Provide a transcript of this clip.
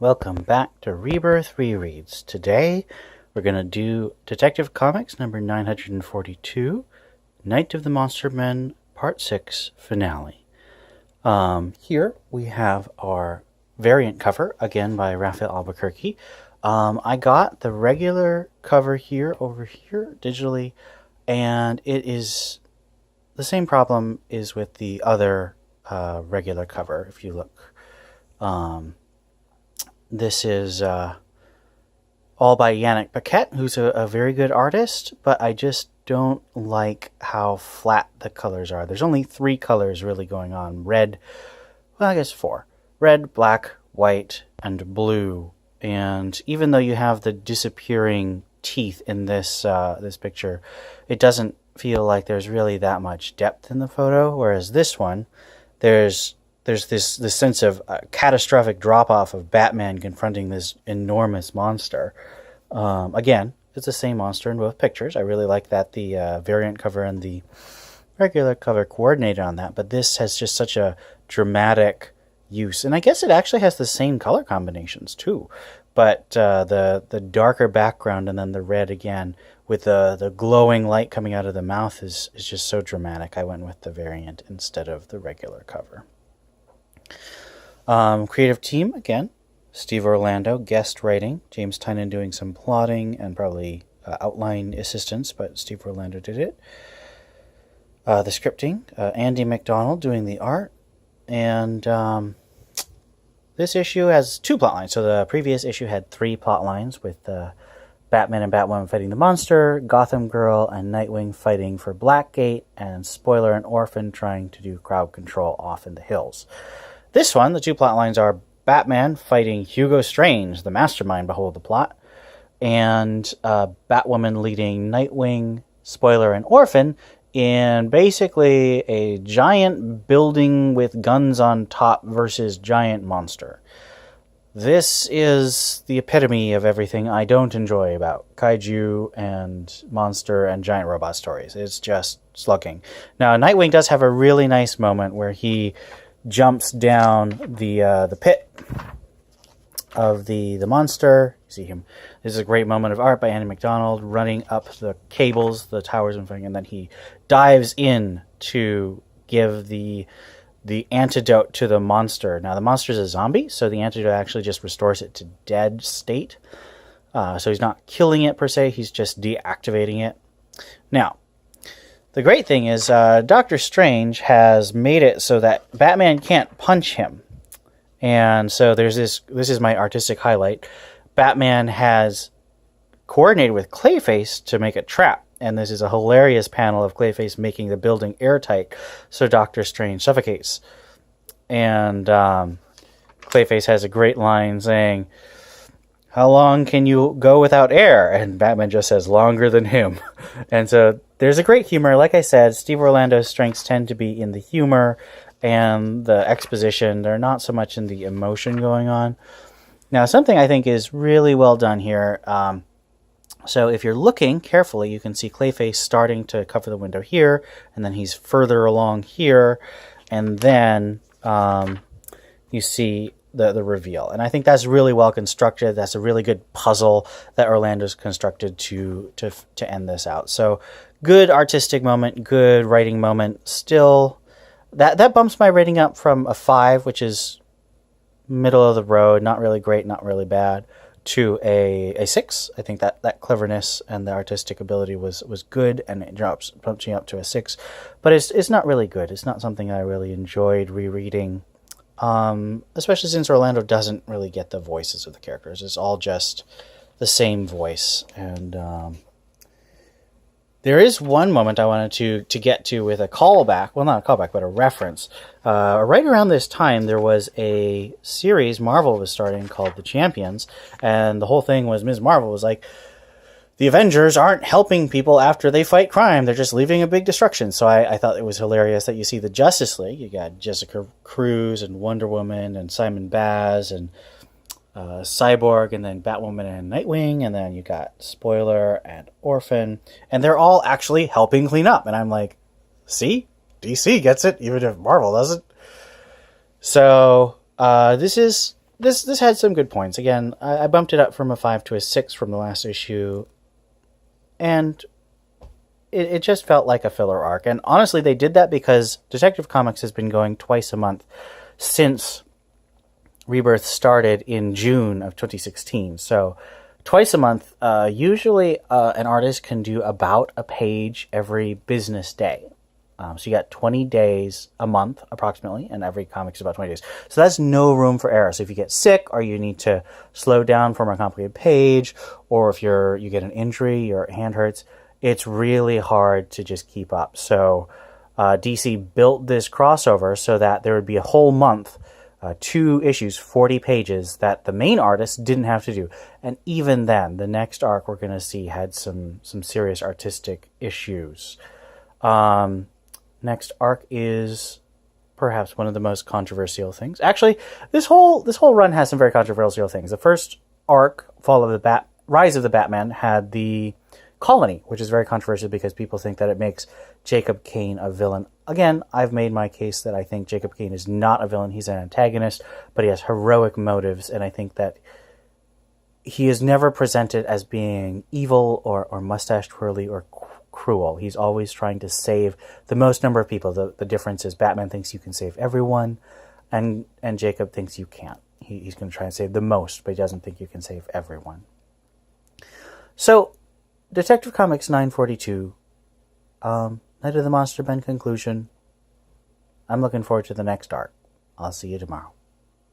Welcome back to Rebirth Rereads. Today we're going to do Detective Comics number 942, Night of the Monster Men, Part 6 finale. Here we have our variant cover, again by Raphael Albuquerque. I got the regular cover over here digitally, and it is the same problem is with the other regular cover. If you look, this is all by Yannick Paquette, who's a very good artist, but I just don't like how flat the colors are. There's only 3 colors really going on. Red, well, I guess 4. Red, black, white, and blue. And even though you have the disappearing teeth in this this picture, it doesn't feel like there's really that much depth in the photo, whereas this one, there's this sense of catastrophic drop-off of Batman confronting this enormous monster. Again, it's the same monster in both pictures. I really like that the variant cover and the regular cover coordinated on that, but this has just such a dramatic use. And I guess it actually has the same color combinations too, but the darker background and then the red again with the glowing light coming out of the mouth is just so dramatic. I went with the variant instead of the regular cover. Creative team, again, Steve Orlando, guest writing, James Tynion doing some plotting and probably outline assistance, but Steve Orlando did it. The scripting, Andy McDonald doing the art, and this issue has 2 plot lines. So the previous issue had 3 plot lines with Batman and Batwoman fighting the monster, Gotham Girl and Nightwing fighting for Blackgate, and Spoiler and Orphan trying to do crowd control off in the hills. This one, the 2 plot lines are Batman fighting Hugo Strange, the mastermind behind the plot, and Batwoman leading Nightwing, Spoiler, and Orphan in basically a giant building with guns on top versus giant monster. This is the epitome of everything I don't enjoy about kaiju and monster and giant robot stories. It's just slugging. Now, Nightwing does have a really nice moment where he jumps down the pit of the monster. You see him. This is a great moment of art by Andy McDonald running up the cables, the towers and everything, and then he dives in to give the antidote to the monster. Now the monster is a zombie, so the antidote actually just restores it to dead state. So he's not killing it per se, he's just deactivating it. Now, the great thing is Dr. Strange has made it so that Batman can't punch him. And so there's this is my artistic highlight. Batman has coordinated with Clayface to make a trap. And this is a hilarious panel of Clayface making the building airtight so Dr. Strange suffocates. And Clayface has a great line saying, "How long can you go without air?" And Batman just says, "Longer than him." And so there's a great humor. Like I said, Steve Orlando's strengths tend to be in the humor and the exposition. They're not so much in the emotion going on. Now, something I think is really well done here. So if you're looking carefully, you can see Clayface starting to cover the window here, and then he's further along here, and then you see the reveal. And I think that's really well constructed. That's a really good puzzle that Orlando's constructed to end this out. So good artistic moment, good writing moment. Still, that bumps my rating up from a 5, which is middle of the road, not really great, not really bad, to a 6. I think that cleverness and the artistic ability was good, and it bumps me up to a 6. But it's not really good. It's not something I really enjoyed rereading, especially since Orlando doesn't really get the voices of the characters. It's all just the same voice. And there is one moment I wanted to get to with a callback. Well, not a callback, but a reference. Right around this time, there was a series Marvel was starting called The Champions, and the whole thing was Ms. Marvel was like, the Avengers aren't helping people after they fight crime. They're just leaving a big destruction. So I thought it was hilarious that you see the Justice League. You got Jessica Cruz and Wonder Woman and Simon Baz and Cyborg, and then Batwoman and Nightwing, and then you got Spoiler and Orphan, and they're all actually helping clean up. And I'm like, see? DC gets it, even if Marvel doesn't. So this is this had some good points. Again, I bumped it up from a 5 to a 6 from the last issue, and it just felt like a filler arc. And honestly, they did that because Detective Comics has been going twice a month since Rebirth started in June of 2016. So twice a month, usually an artist can do about a page every business day. So you got 20 days a month, approximately, and every comic is about 20 days. So that's no room for error. So if you get sick, or you need to slow down for a more complicated page, or if you get an injury, your hand hurts, it's really hard to just keep up. So DC built this crossover so that there would be a whole month, 2 issues, 40 pages, that the main artist didn't have to do. And even then, the next arc we're going to see had some serious artistic issues. Next arc is perhaps one of the most controversial things. Actually, this whole run has some very controversial things. The first arc, Rise of the Batman, had the Colony, which is very controversial because people think that it makes Jacob Kane a villain. Again, I've made my case that I think Jacob Kane is not a villain. He's an antagonist, but he has heroic motives, and I think that he is never presented as being evil or mustache-twirly or cruel. He's always trying to save the most number of people. The difference is Batman thinks you can save everyone, and Jacob thinks you can't. He's going to try and save the most, but he doesn't think you can save everyone. So, Detective Comics 942, Night of the Monster Men conclusion. I'm looking forward to the next arc. I'll see you tomorrow.